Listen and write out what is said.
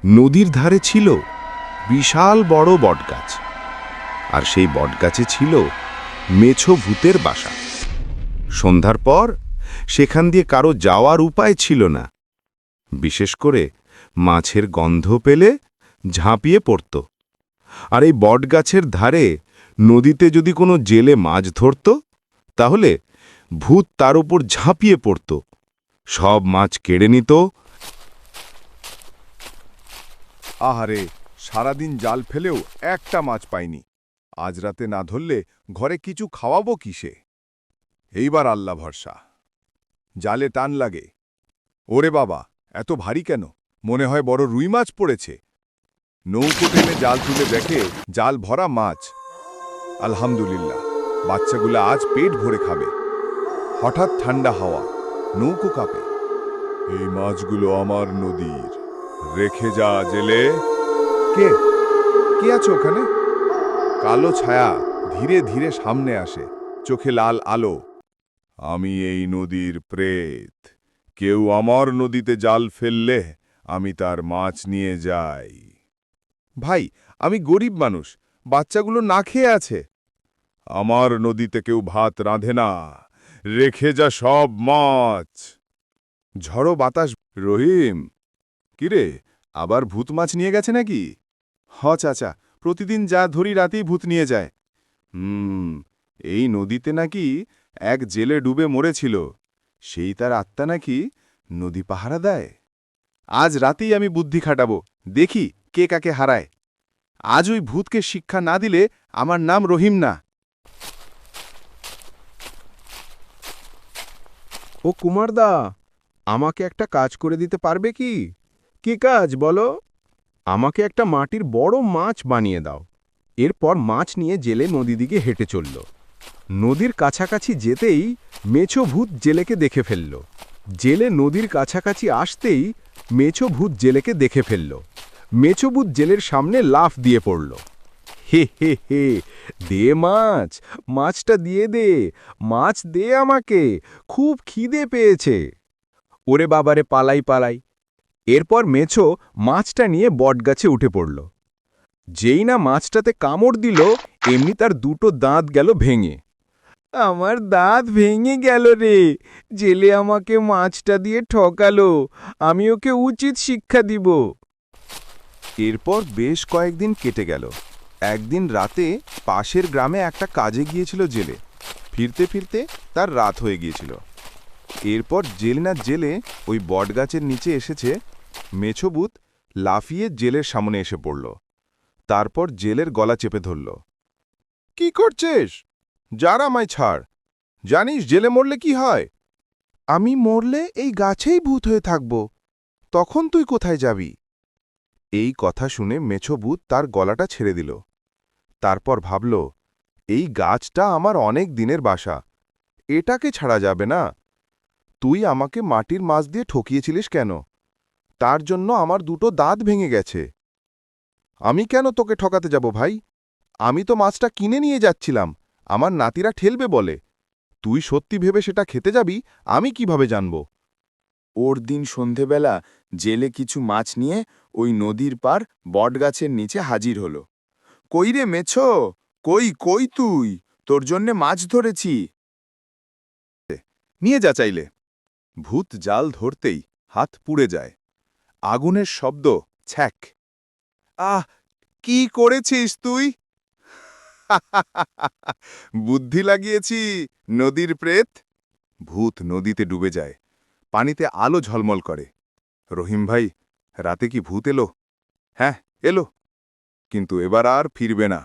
নদীর ধারে ছিল বিশাল বড় বটগাছ, আর সেই বটগাছে ছিল মেছো ভূতের বাসা। সন্ধ্যার পর সেখান দিয়ে কারো যাওয়ার উপায় ছিল না। বিশেষ করে মাছের গন্ধ পেলে ঝাঁপিয়ে পড়ত। আর এই বটগাছের ধারে নদীতে যদি কোনো জেলে মাছ ধরত, তাহলে ভূত তার উপর ঝাঁপিয়ে পড়ত, সব মাছ কেড়ে নিত। আহারে, সারাদিন জাল ফেলেও একটা মাছ পাইনি। আজ রাতে না ধরলে ঘরে কিছু খাওয়াবো কিসে? এইবার আল্লাহ ভরসা। জালে টান লাগে। ওরে বাবা, এত ভারী কেন? মনে হয় বড় রুই মাছ পড়েছে। নৌকো টেনে জাল তুলে দেখে জাল ভরা মাছ। আলহামদুলিল্লাহ, বাচ্চাগুলো আজ পেট ভরে খাবে। হঠাৎ ঠান্ডা হাওয়া, নৌকো কাঁপে। এই মাছগুলো আমার নদীর, রেখে যা জেলে। কে কে আছে ওখানে? কালো ছায়া ধীরে ধীরে সামনে আসে, চোখে লাল আলো। আমি এই নদীর প্রেত। কেউ আমার নদীতে জাল ফেললে আমি তার মাছ নিয়ে যাই। ভাই, আমি গরিব মানুষ, বাচ্চাগুলো না খেয়ে আছে। আমার নদীতে কেউ ভাত রাঁধে না, রেখে যা সব মাছ। ঝড়ো বাতাস। রহিম, কিরে, আবার ভূত মাছ নিয়ে গেছে নাকি? হ চাচা, প্রতিদিন যা ধরি রাতেই ভূত নিয়ে যায়। এই নদীতে নাকি এক জেলে ডুবে মরেছিল, সেই তার আত্মা নাকি নদী পাহারা দেয়। আজ রাতেই আমি বুদ্ধি খাটাবো, দেখি কে কাকে হারায়। আজ ওই ভূতকে শিক্ষা না দিলে আমার নাম রহিম না। ও কুমারদা, আমাকে একটা কাজ করে দিতে পারবে কি? কি কাজ বলো? আমাকে একটা মাটির বড় মাছ বানিয়ে দাও। এরপর মাছ নিয়ে জেলে নদীদিকে হেঁটে চলল। নদীর কাছাকাছি যেতেই মেছো ভূত জেলেকে দেখে ফেলল। জেলে নদীর কাছাকাছি আসতেই মেছো ভূত জেলেকে দেখে ফেলল। মেছো ভূত জেলের সামনে লাফ দিয়ে পড়ল। হে হে হে, দে মাছ, মাছটা দিয়ে দে, মাছ দে আমাকে, খুব খিদে পেয়েছে। ওরে বাবারে, পালাই পালাই। এরপর মেছো মাছটা নিয়ে বটগাছে উঠে পড়ল। যেই না মাছটাতে কামড় দিল, এমনি তার দুটো দাঁত গেল ভেঙে। আমার দাঁত ভেঙে গেল রে, জেলে আমাকে মাছটা দিয়ে ঠকালো, আমি ওকে উচিত শিক্ষা দিব। এরপর বেশ কয়েকদিন কেটে গেল। একদিন রাতে পাশের গ্রামে একটা কাজে গিয়েছিল জেলে। ফিরতে ফিরতে তার রাত হয়ে গিয়েছিল। এরপর জেলে না জেলে ওই বটগাছের নিচে এসেছে। মেছো ভূত লাফিয়ে জেলের সামনে এসে পড়ল। তারপর জেলের গলা চেপে ধরল। কি করছিস? যারা আমায় ছাড়। জানিস জেলে মরলে কি হয়? আমি মরলে এই গাছেই ভূত হয়ে থাকব। তখন তুই কোথায় যাবি? এই কথা শুনে মেছো ভূত তার গলাটা ছেড়ে দিল। তারপর ভাবল, এই গাছটা আমার অনেক দিনের বাসা, এটাকে ছাড়া যাবে না। তুই আমাকে মাটির মাছ দিয়ে ঠকিয়েছিলিস কেন? তার জন্য আমার দুটো দাঁত ভেঙে গেছে। আমি কেন তোকে ঠকাতে যাব ভাই? আমি তো মাছটা কিনে নিয়ে যাচ্ছিলাম, আমার নাতিরা ঠেলবে বলে। তুই সত্যি ভেবে সেটা খেতে যাবি, আমি কিভাবে জানব? ওর দিন সন্ধেবেলা জেলে কিছু মাছ নিয়ে ওই নদীর পার বটগাছের নিচে হাজির হলো। কই রে মেছো, কই কই তুই? তোর জন্যে মাছ ধরেছি। নিয়ে যা চাইলে। ভূত জাল ধরতেই হাত পুড়ে যায়। আগুনের শব্দ, ছ্যাক। আহ, কি করেছিস তুই? বুদ্ধি লাগিয়েছি, নদীর প্রেত। ভূত নদীতে ডুবে যায়। পানিতে আলো ঝলমল করে। রহিম ভাই, রাতে কি ভূত এলো? হ্যাঁ, এলো, কিন্তু এবার আর ফিরবে না।